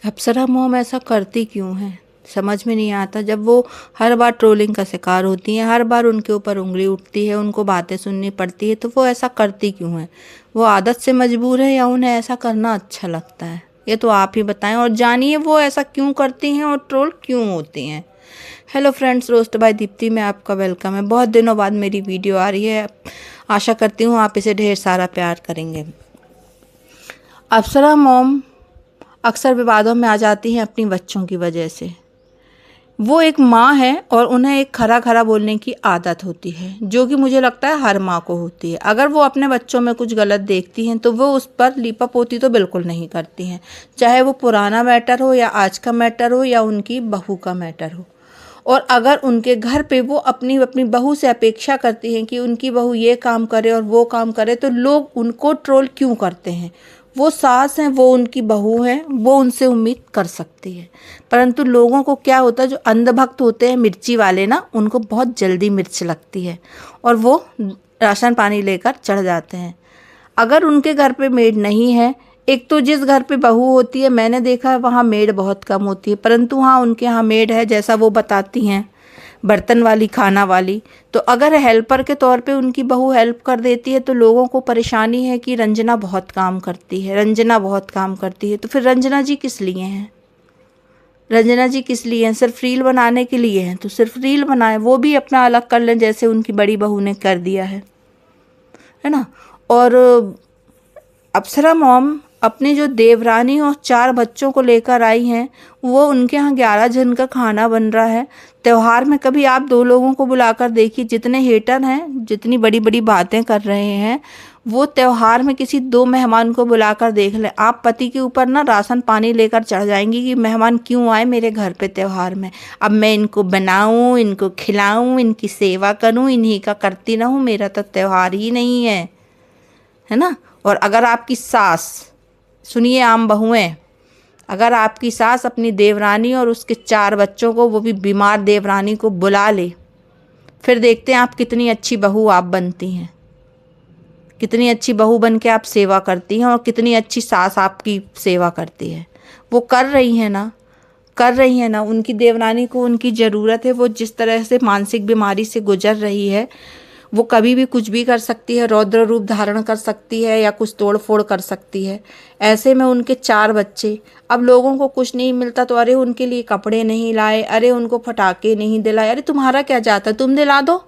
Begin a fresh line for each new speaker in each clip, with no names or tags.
अप्सरा mom ऐसा करती क्यों है, समझ में नहीं आता। जब वो हर बार ट्रोलिंग का शिकार होती हैं, हर बार उनके ऊपर उंगली उठती है, उनको बातें सुननी पड़ती है, तो वो ऐसा करती क्यों है? वो आदत से मजबूर है या उन्हें ऐसा करना अच्छा लगता है? ये तो आप ही बताएं और जानिए वो ऐसा क्यों करती हैं और ट्रोल क्यों होती हैं। Hello friends, roast by Deepti में आपका वेलकम है। बहुत दिनों बाद मेरी वीडियो आ रही है, आशा करती हूँ आप इसे ढेर सारा प्यार करेंगे। अप्सरा मॉम अक्सर विवादों में आ जाती हैं अपनी बच्चों की वजह से। वो एक माँ है और उन्हें एक खरा खरा बोलने की आदत होती है, जो कि मुझे लगता है हर माँ को होती है। अगर वो अपने बच्चों में कुछ गलत देखती हैं तो वो उस पर लीपापोती तो बिल्कुल नहीं करती हैं, चाहे वो पुराना मैटर हो या आज का मैटर हो या उनकी बहू का मैटर हो। और अगर उनके घर पे वो अपनी अपनी बहू से अपेक्षा करती हैं कि उनकी बहू ये काम करे और वो काम करे, तो लोग उनको ट्रोल क्यों करते हैं? वो सास हैं, वो उनकी बहू हैं, वो उनसे उम्मीद कर सकती है। परंतु लोगों को क्या होता है, जो अंधभक्त होते हैं मिर्ची वाले ना, उनको बहुत जल्दी मिर्च लगती है और वो राशन पानी लेकर चढ़ जाते हैं। अगर उनके घर पे मेड नहीं है, एक तो जिस घर पे बहू होती है मैंने देखा है वहाँ मेड बहुत कम होती है, परंतु हाँ उनके यहाँ मेड है, जैसा वो बताती हैं, बर्तन वाली, खाना वाली। तो अगर हेल्पर के तौर पे उनकी बहू हेल्प कर देती है तो लोगों को परेशानी है कि रंजना बहुत काम करती है, रंजना बहुत काम करती है। तो फिर रंजना जी किस लिए हैं? रंजना जी किस लिए हैं? सिर्फ रील बनाने के लिए हैं तो सिर्फ रील बनाएं, वो भी अपना अलग कर लें जैसे उनकी बड़ी बहू ने कर दिया है ना। और अप्सरा मॉम अपनी जो देवरानी और 4 बच्चों को लेकर आई हैं, वो उनके यहाँ 11 जन का खाना बन रहा है। त्योहार में कभी आप 2 लोगों को बुलाकर देखिए, जितने हेटर हैं, जितनी बड़ी बड़ी बातें कर रहे हैं, वो त्योहार में किसी 2 मेहमान को बुलाकर देख लें। आप पति के ऊपर ना राशन पानी लेकर चढ़ जाएंगी कि मेहमान क्यों आए मेरे घर पे त्योहार में, अब मैं इनको बनाऊं, इनको खिलाऊं, इनकी सेवा करूं, इन्हीं का करती रहूं, मेरा तो त्योहार ही नहीं है ना। और अगर आपकी सास, सुनिए आम बहुएं, अगर आपकी सास अपनी देवरानी और उसके 4 बच्चों को, वो भी बीमार देवरानी को बुला ले, फिर देखते हैं आप कितनी अच्छी बहू आप बनती हैं, कितनी अच्छी बहू बन के आप सेवा करती हैं और कितनी अच्छी सास आपकी सेवा करती है। वो कर रही है ना, कर रही है ना। उनकी देवरानी को उनकी ज़रूरत है, वो जिस तरह से मानसिक बीमारी से गुजर रही है, वो कभी भी कुछ भी कर सकती है, रौद्र रूप धारण कर सकती है या कुछ तोड़ फोड़ कर सकती है। ऐसे में उनके 4 बच्चे, अब लोगों को कुछ नहीं मिलता तो अरे उनके लिए कपड़े नहीं लाए, अरे उनको फटाके नहीं दिलाए। अरे तुम्हारा क्या जाता, तुम दिला दो,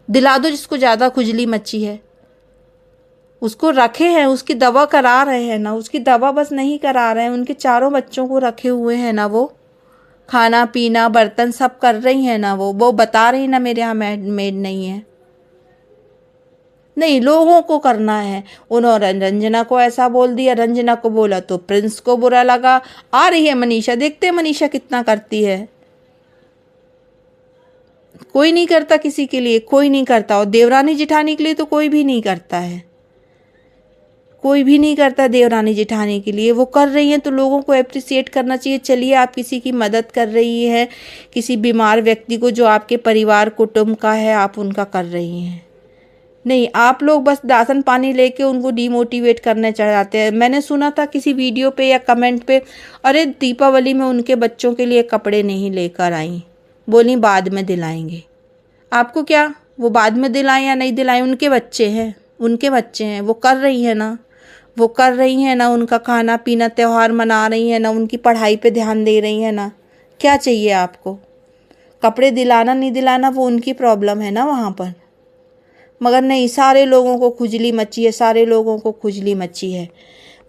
दिला दो। जिसको ज़्यादा खुजली मची है उसको रखे हैं, उसकी दवा करा रहे हैं ना, उसकी दवा बस नहीं करा रहे हैं, उनके 4 बच्चों को रखे हुए हैं ना, वो खाना पीना बर्तन सब कर रही हैं ना। वो बता रही ना मेरे यहाँ मेड नहीं है। नहीं, लोगों को करना है। उन्होंने रंजना को ऐसा बोल दिया, रंजना को बोला तो प्रिंस को बुरा लगा। आ रही है मनीषा, देखते हैं मनीषा कितना करती है। कोई नहीं करता किसी के लिए, कोई नहीं करता। और देवरानी जिठानी के लिए तो कोई भी नहीं करता है, कोई भी नहीं करता देवरानी जिठानी के लिए। वो कर रही हैं तो लोगों को अप्रिसिएट करना चाहिए। चलिए, आप किसी की मदद कर रही हैं, किसी बीमार व्यक्ति को जो आपके परिवार कुटुंब का है, आप उनका कर रही हैं। नहीं, आप लोग बस राशन पानी लेके उनको डिमोटिवेट करने चढ़ जाते हैं। मैंने सुना था किसी वीडियो पे या कमेंट पे, अरे दीपावली में उनके बच्चों के लिए कपड़े नहीं लेकर आई, बोली बाद में दिलाएंगे। आपको क्या, वो बाद में दिलाएं या नहीं दिलाएं, उनके बच्चे हैं, उनके बच्चे हैं। वो कर रही है ना, वो कर रही हैं ना, उनका खाना पीना, त्योहार मना रही हैं ना, उनकी पढ़ाई पे ध्यान दे रही हैं ना। क्या चाहिए आपको? कपड़े दिलाना नहीं दिलाना वो उनकी प्रॉब्लम है ना वहाँ पर। मगर नहीं, सारे लोगों को खुजली मची है, सारे लोगों को खुजली मची है।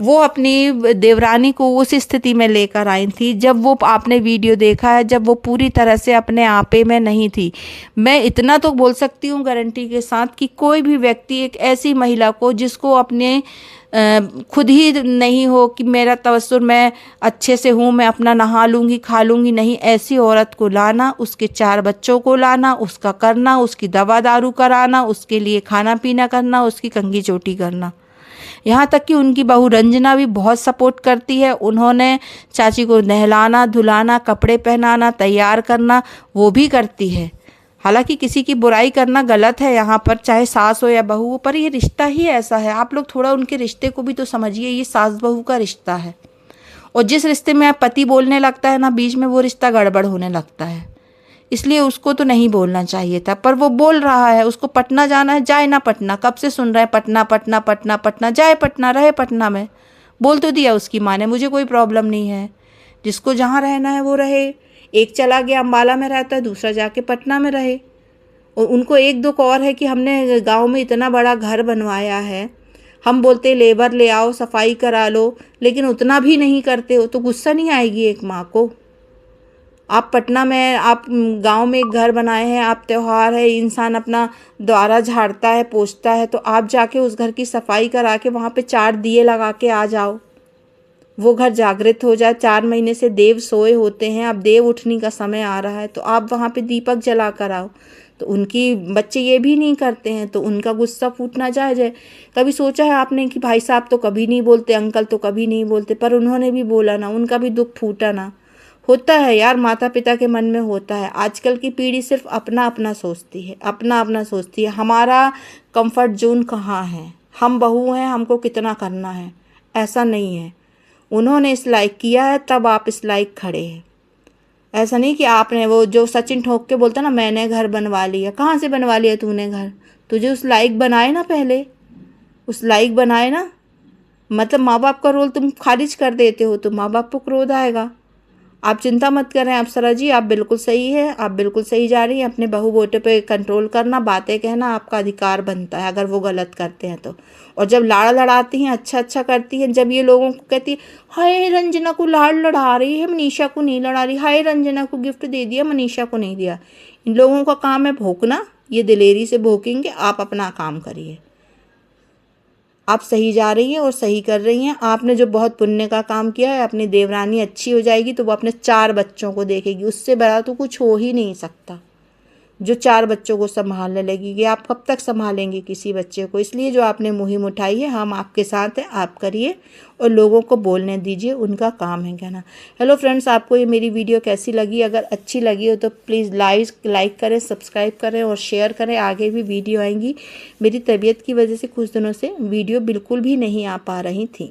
वो अपनी देवरानी को उस स्थिति में लेकर आई थी जब वो, आपने वीडियो देखा है, जब वो पूरी तरह से अपने आपे में नहीं थी। मैं इतना तो बोल सकती हूँ गारंटी के साथ कि कोई भी व्यक्ति एक ऐसी महिला को जिसको अपने खुद ही नहीं हो कि मेरा तवज्जुर, मैं अच्छे से हूँ, मैं अपना नहा लूँगी खा लूँगी, नहीं, ऐसी औरत को लाना, उसके 4 बच्चों को लाना, उसका करना, उसकी दवा दारू कराना, उसके लिए खाना पीना करना, उसकी कंघी चोटी करना। यहाँ तक कि उनकी बहू रंजना भी बहुत सपोर्ट करती है। उन्होंने चाची को नहलाना धुलाना, कपड़े पहनाना, तैयार करना, वो भी करती है। हालांकि किसी की बुराई करना गलत है यहाँ पर, चाहे सास हो या बहू हो, पर ये रिश्ता ही ऐसा है। आप लोग थोड़ा उनके रिश्ते को भी तो समझिए, ये सास बहू का रिश्ता है। और जिस रिश्ते में पति बोलने लगता है ना बीच में, वो रिश्ता गड़बड़ होने लगता है। इसलिए उसको तो नहीं बोलना चाहिए था, पर वो बोल रहा है। उसको पटना जाना है, जाए ना पटना। कब से सुन रहे हैं पटना पटना पटना पटना, जाए पटना, रहे पटना में। बोल तो दिया उसकी माँ ने, मुझे कोई प्रॉब्लम नहीं है, जिसको जहाँ रहना है वो रहे। एक चला गया अम्बाला में रहता है, दूसरा जाके पटना में रहे। और उनको एक दुख और है कि हमने गांव में इतना बड़ा घर बनवाया है, हम बोलते लेबर ले आओ, सफाई करा लो, लेकिन उतना भी नहीं करते हो, तो गुस्सा नहीं आएगी एक माँ को? आप पटना में, आप गांव में एक घर बनाए हैं, आप त्यौहार है, इंसान अपना द्वारा झाड़ता है, पोंछता है, तो आप जाके उस घर की सफाई करा के वहाँ पे 4 दिए लगा के आ जाओ। वो घर जागृत हो जाए। 4 महीने से देव सोए होते हैं, अब देव उठने का समय आ रहा है, तो आप वहाँ पे दीपक जला कर आओ। तो उनकी बच्चे ये भी नहीं करते हैं, तो उनका गुस्सा फूटना जायज़ है। कभी सोचा है आपने कि भाई साहब तो कभी नहीं बोलते, अंकल तो कभी नहीं बोलते, पर उन्होंने भी बोला ना, उनका भी दुख फूटा ना? होता है यार, माता पिता के मन में होता है। आजकल की पीढ़ी सिर्फ अपना अपना सोचती है, अपना अपना सोचती है। हमारा कंफर्ट जोन कहाँ है? हम बहू हैं, हमको कितना करना है? ऐसा नहीं है। उन्होंने इस लायक किया है, तब आप इस लायक खड़े हैं। ऐसा नहीं कि आपने, वो जो सचिन ठोक के बोलता ना, मैंने घर बनवा लिया। कहाँ से बनवा लिया तूने घर? तुझे उस लायक बनाए ना, पहले उस लायक बनाए ना। मतलब माँ बाप का रोल तुम खारिज कर देते हो, तो माँ बाप को क्रोध आएगा। आप चिंता मत करें अप्सरा जी, आप बिल्कुल सही है, आप बिल्कुल सही जा रही हैं। अपने बहू बेटे पे कंट्रोल करना, बातें कहना आपका अधिकार बनता है, अगर वो गलत करते हैं तो। और जब लाड़ लड़ाती हैं, अच्छा अच्छा करती हैं, जब ये लोगों को कहती है हाय रंजना को लाड़ लड़ा रही है, मनीषा को नहीं लड़ा रही, हाय रंजना को गिफ्ट दे दिया, मनीषा को नहीं दिया। इन लोगों का काम है भोंकना, ये दिलेरी से भोंकेंगे। आप अपना काम करिए। आप सही जा रही हैं और सही कर रही हैं। आपने जो बहुत पुण्य का काम किया है, अपनी देवरानी अच्छी हो जाएगी तो वो अपने 4 बच्चों को देखेगी, उससे बड़ा तो कुछ हो ही नहीं सकता। जो 4 बच्चों को संभालने लगेगी, आप कब तक संभालेंगे किसी बच्चे को? इसलिए जो आपने मुहिम उठाई है, हम आपके साथ हैं, आप करिए और लोगों को बोलने दीजिए, उनका काम है कहना। हेलो फ्रेंड्स, आपको ये मेरी वीडियो कैसी लगी? अगर अच्छी लगी हो तो प्लीज़ लाइक करें, सब्सक्राइब करें और शेयर करें। आगे भी वीडियो आएंगी। मेरी तबीयत की वजह से कुछ दिनों से वीडियो बिल्कुल भी नहीं आ पा रही थी।